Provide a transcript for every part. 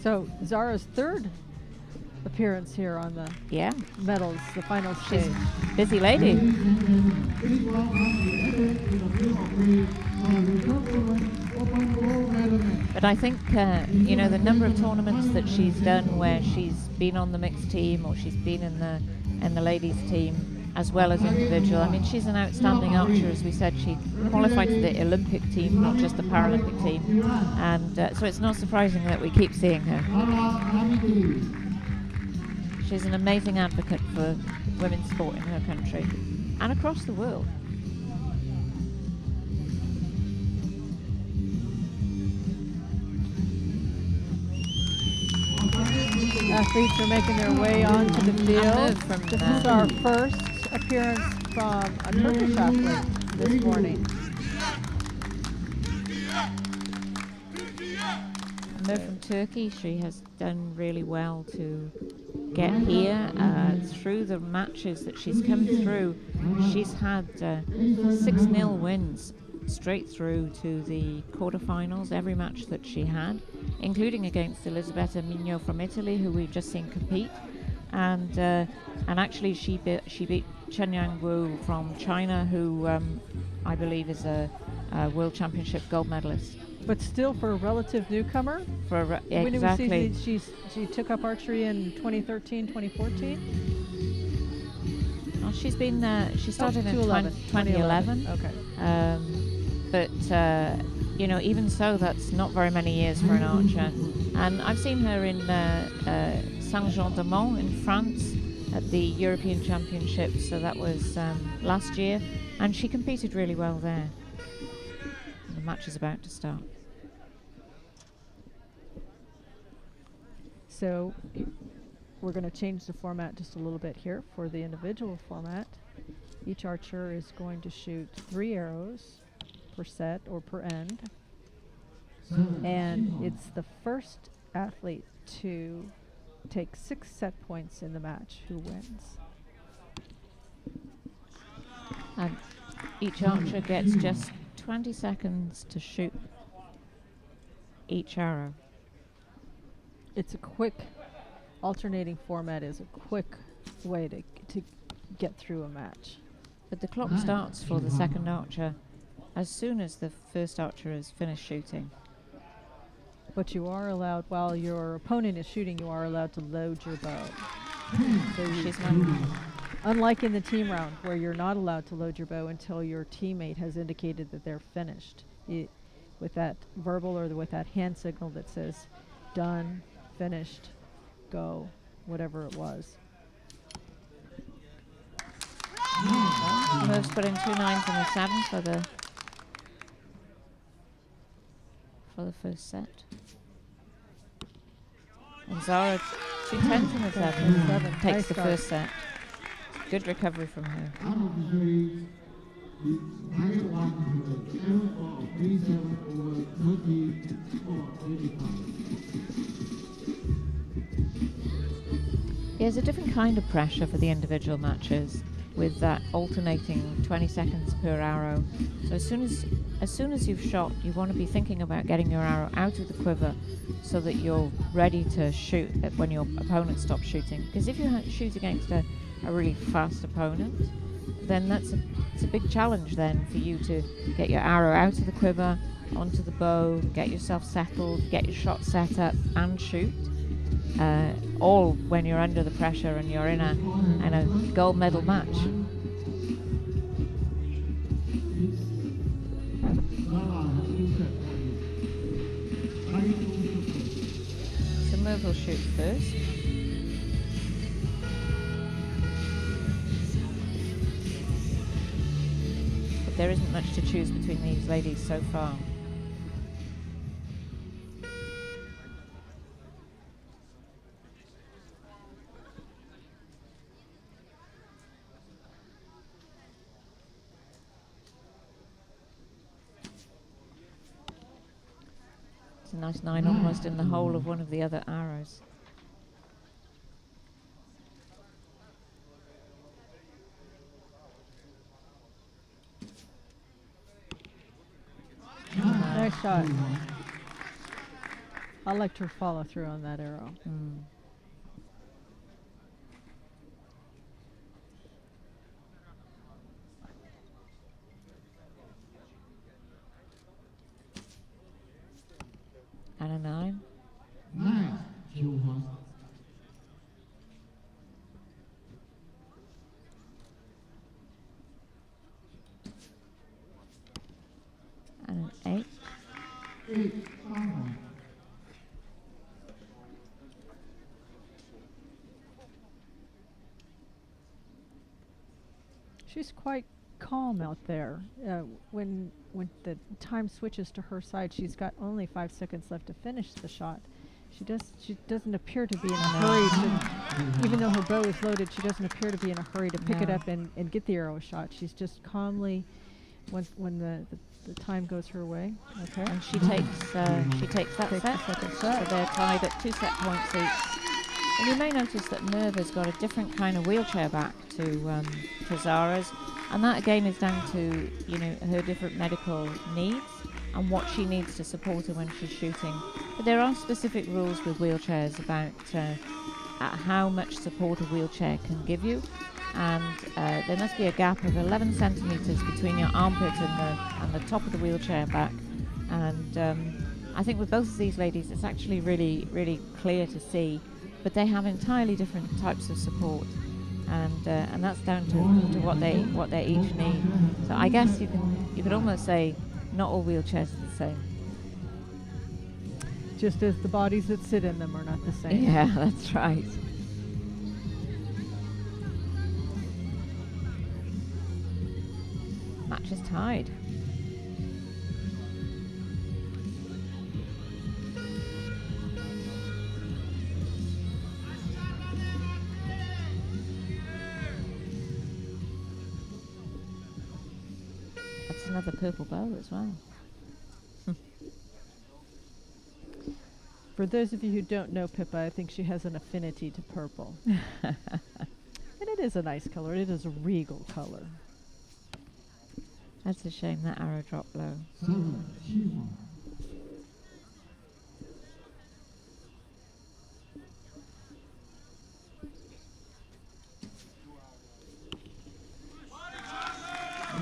So Zahra's third appearance here on the medals, the final stage. She's a busy lady. But I think, you know, the number of tournaments that she's done where she's been on the mixed team or she's been in the ladies team as well as individual. I mean, she's an outstanding archer. As we said, she qualified for the Olympic team, not just the Paralympic team. And so it's not surprising that we keep seeing her. She's an amazing advocate for women's sport in her country and across the world. Athletes are making their way onto the field. This is our first appearance from a Turkish athlete this morning. Merve from Turkey, she has done really well to get here. Through the matches that she's come through, she's had 6-0 wins straight through to the quarterfinals, every match that she had, including against Elisabetta Migno from Italy, who we've just seen compete, and actually she beat Chenyang Wu from China, who I believe is a World Championship gold medalist. But still, for a relative newcomer, exactly. She took up archery in 2013, 2014. Well, she's been she started in 2011. Okay. But you know, even so, that's not very many years for an archer. And I've seen her in Saint-Jean-de-Mont in France at the European Championships. So that was last year, and she competed really well there. The match is about to start. So we're going to change the format just a little bit here for the individual format. Each archer is going to shoot 3 arrows per set or per end. And it's the first athlete to take 6 set points in the match who wins. And each archer gets just 20 seconds to shoot each arrow. It's a quick, alternating format is a quick way to get through a match. But the clock starts for the second archer as soon as the first archer has finished shooting. But you are allowed, while your opponent is shooting, you are allowed to load your bow. So she's unlike in the team round, where you're not allowed to load your bow until your teammate has indicated that they're finished. With that verbal or with that hand signal that says, done, finished, go, whatever it was. Merve's put in 2 9s and a 7 for the first set. And Zahra 2 10s and a 7 takes nice the start. first set. Good recovery from her. There's a different kind of pressure for the individual matches, with that alternating 20 seconds per arrow. So as soon as you've shot, you want to be thinking about getting your arrow out of the quiver so that you're ready to shoot when your opponent stops shooting. Because if you shoot against a really fast opponent, then it's a big challenge then for you to get your arrow out of the quiver, onto the bow, get yourself settled, get your shot set up and shoot. All when you're under the pressure and you're in a gold medal match. So Merve will shoot first. But there isn't much to choose between these ladies so far. A nice 9 almost in the hole of one of the other arrows. Nice shot. I liked her follow through on that arrow. Mm. And a 9. And an 8. She's quite calm out there. When the time switches to her side, she's got only 5 seconds left to finish the shot. She doesn't appear to be in a hurry to, even though her bow is loaded, she doesn't appear to be in a hurry to pick it up and get the arrow shot. She's just calmly, when the time goes her way. Okay. And she takes that set. So they're tied at 2 set points each. And you may notice that Merve has got a different kind of wheelchair back to Zahra's, and that again is down to her different medical needs and what she needs to support her when she's shooting. But there are specific rules with wheelchairs about how much support a wheelchair can give you, and there must be a gap of 11 centimeters between your armpit and the top of the wheelchair back. And I think with both of these ladies, it's actually really, really clear to see. But they have entirely different types of support, and that's down to what they each need. So I guess you could almost say not all wheelchairs are the same. Just as the bodies that sit in them are not the same. Yeah, that's right. Match is tied. Another purple bow as well. For those of you who don't know Pippa, I think she has an affinity to purple. And it is a nice color. It is a regal color. That's a shame that arrow dropped low.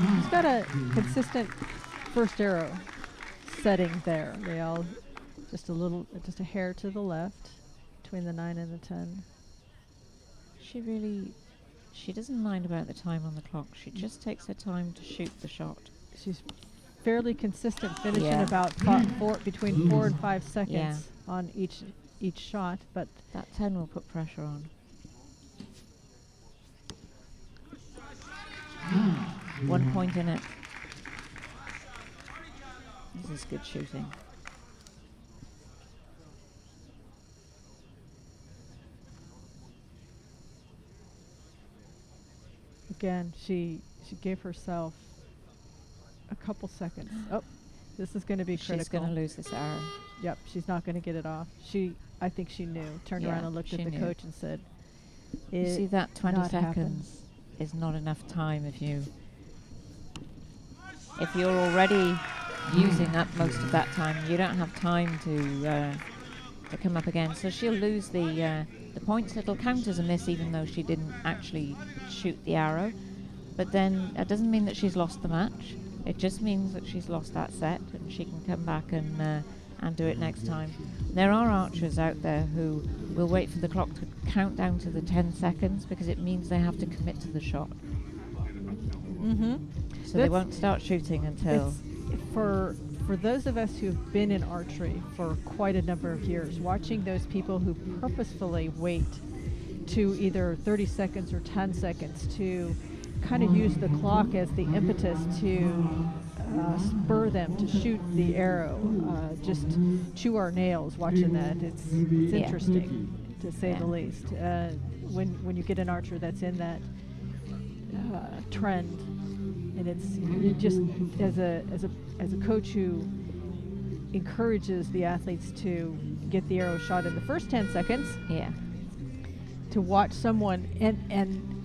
She's got a consistent first arrow setting there. They all just a hair to the left between the 9 and the 10. She doesn't mind about the time on the clock. She just takes her time to shoot the shot. She's fairly consistent, finishing about between 4 and 5 seconds on each shot. But that 10 will put pressure on. One point in it. This is good shooting. Again, she gave herself a couple seconds. Oh, this is going to be critical. She's going to lose this arrow. Yep, she's not going to get it off. I think she knew. Turned around and looked at the coach and said, "You see that 20 seconds is not enough time if you're already using up most of that time. You don't have time to come up again." So she'll lose the points. It'll count as a miss even though she didn't actually shoot the arrow. But then that doesn't mean that she's lost the match. It just means that she's lost that set, and she can come back and do it next time. There are archers out there who will wait for the clock to count down to the 10 seconds because it means they have to commit to the shot. So they won't start shooting until... For those of us who've been in archery for quite a number of years, watching those people who purposefully wait to either 30 seconds or 10 seconds to kind of use the clock as the impetus to spur them to shoot the arrow, just chew our nails watching that. It's interesting, to say the least. When you get an archer that's in that trend, and it's just as a coach who encourages the athletes to get the arrow shot in the first 10 seconds. Yeah. To watch someone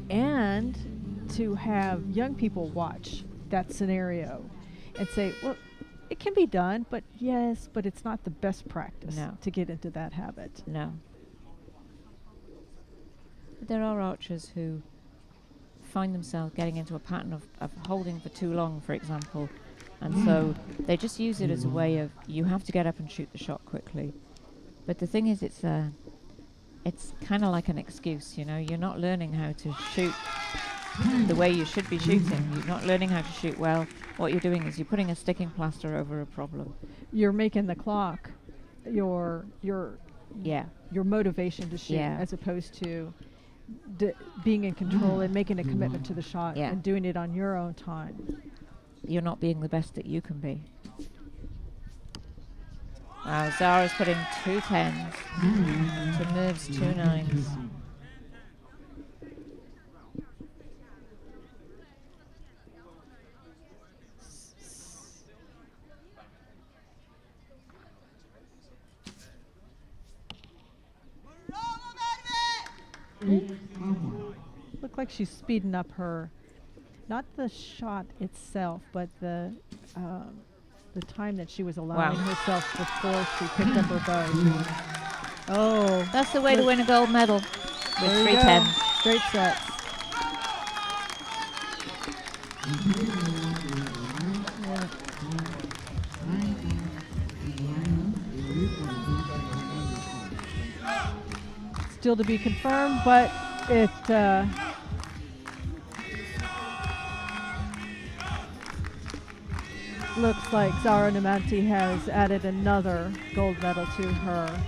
and to have young people watch that scenario and say, well, It can be done, but yes, but it's not the best practice No. to get into that habit. No. But there are archers who find themselves getting into a pattern of holding for too long, for example, and so they just use it as a way of, you have to get up and shoot the shot quickly. But the thing is, it's kind of like an excuse, you know. You're not learning how to shoot the way you should be shooting. You're not learning how to shoot well. What you're doing is you're putting a sticking plaster over a problem. You're making the clock your Yeah. motivation to shoot, Yeah. as opposed to being in control and making a commitment to the shot Yeah. and doing it on your own time. You're not being the best that you can be. Wow, Zahra's put in 2 10s to Merve's 2 9s. Look like she's speeding up her, not the shot itself, but the time that she was allowing herself before she picked up her bow. Oh, That's the way to win a gold medal with there you 3 go. 10s. Straight sets. Yeah. Still to be confirmed, but it looks like Zahra Nemati has added another gold medal to her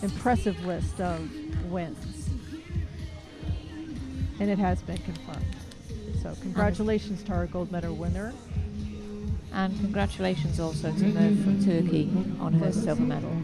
impressive list of wins. And it has been confirmed. So congratulations to our gold medal winner. And congratulations also to Merve from Turkey on her silver medal.